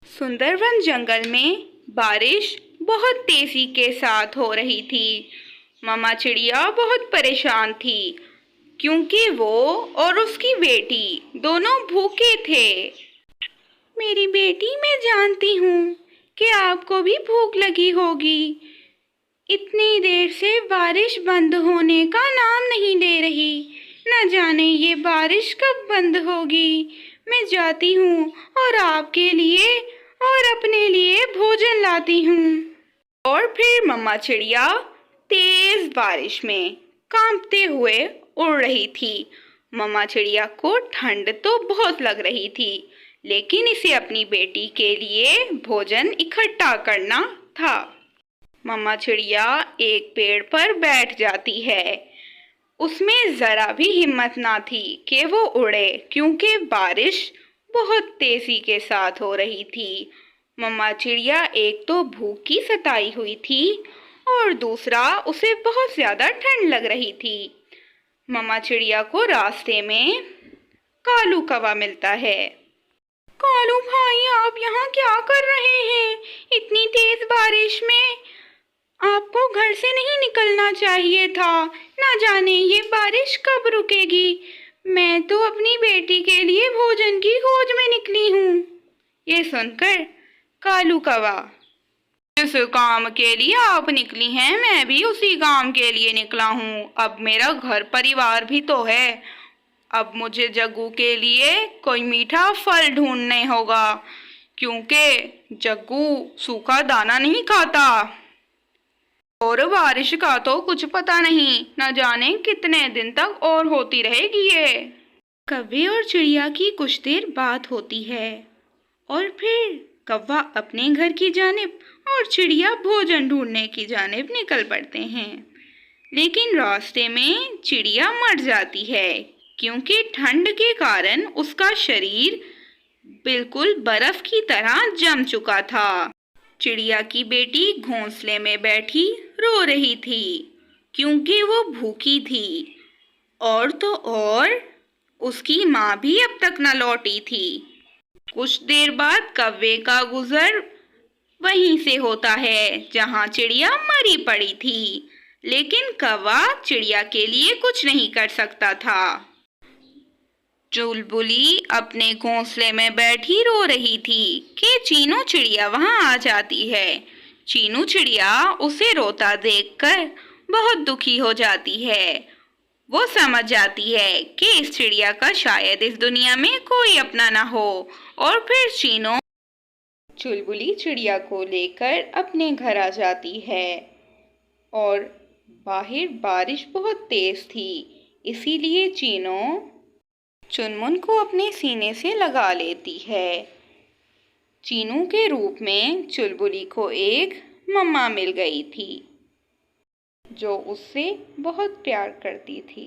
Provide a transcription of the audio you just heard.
सुंदरवन जंगल में बारिश बहुत तेजी के साथ हो रही थी। मम्मा चिड़िया बहुत परेशान थी क्योंकि वो और उसकी बेटी दोनों भूखे थे। मेरी बेटी, मैं जानती हूँ कि आपको भी भूख लगी होगी। इतनी देर से बारिश बंद होने का नाम नहीं ले रही। न जाने ये बारिश कब बंद होगी। मैं जाती हूँ और आपके लिए और अपने लिए भोजन लाती हूँ। और फिर मम्मा चिड़िया तेज बारिश में कांपते हुए उड़ रही थी। मम्मा चिड़िया को ठंड तो बहुत लग रही थी, लेकिन इसे अपनी बेटी के लिए भोजन इकट्ठा करना था। मम्मा चिड़िया एक पेड़ पर बैठ जाती है। उसमें जरा भी हिम्मत ना थी कि वो उड़े, क्योंकि बारिश बहुत तेजी के साथ हो रही थी। मम्मा चिड़िया एक तो भूख की सताई हुई थी और दूसरा उसे बहुत ज्यादा ठंड लग रही थी। मम्मा चिड़िया को रास्ते में कालू कौवा मिलता है। कालू भाई, आप यहाँ क्या कर रहे हैं? इतनी तेज बारिश में आपको घर से नहीं निकलना चाहिए था। ना जाने ये बारिश कब रुकेगी। मैं तो अपनी बेटी के लिए भोजन की खोज में निकली हूँ। ये सुनकर कालू कौवा, जिस काम के लिए आप निकली हैं, मैं भी उसी काम के लिए निकला हूँ। अब मेरा घर परिवार भी तो है। अब मुझे जग्गू के लिए कोई मीठा फल ढूंढने होगा, क्योंकि जग्गू सूखा दाना नहीं खाता। और बारिश का तो कुछ पता नहीं, न जाने कितने दिन तक और होती रहेगी ये। कौवे और चिड़िया की कुछ देर बात होती है और फिर कौवा अपने घर की जानिब और चिड़िया भोजन ढूंढने की जानिब निकल पड़ते हैं। लेकिन रास्ते में चिड़िया मर जाती है, क्योंकि ठंड के कारण उसका शरीर बिल्कुल बर्फ की तरह जम चुका था। चिड़िया की बेटी घोंसले में बैठी रो रही थी, क्योंकि वो भूखी थी। और तो और उसकी माँ भी अब तक न लौटी थी। कुछ देर बाद कौवे का गुजर वहीं से होता है जहाँ चिड़िया मरी पड़ी थी, लेकिन कौवा चिड़िया के लिए कुछ नहीं कर सकता था। चुलबुली अपने घोंसले में बैठी रो रही थी कि चीनू चिड़िया वहां आ जाती है। चीनू चिड़िया उसे रोता देखकर बहुत दुखी हो जाती है। वो समझ जाती है कि इस चिड़िया का शायद इस दुनिया में कोई अपना ना हो। और फिर चीनू चुलबुली चिड़िया को लेकर अपने घर आ जाती है। और बाहर बारिश बहुत तेज थी, इसीलिए चीनू चुनमुन को अपने सीने से लगा लेती है। चीनू के रूप में चुलबुली को एक मम्मा मिल गई थी, जो उससे बहुत प्यार करती थी।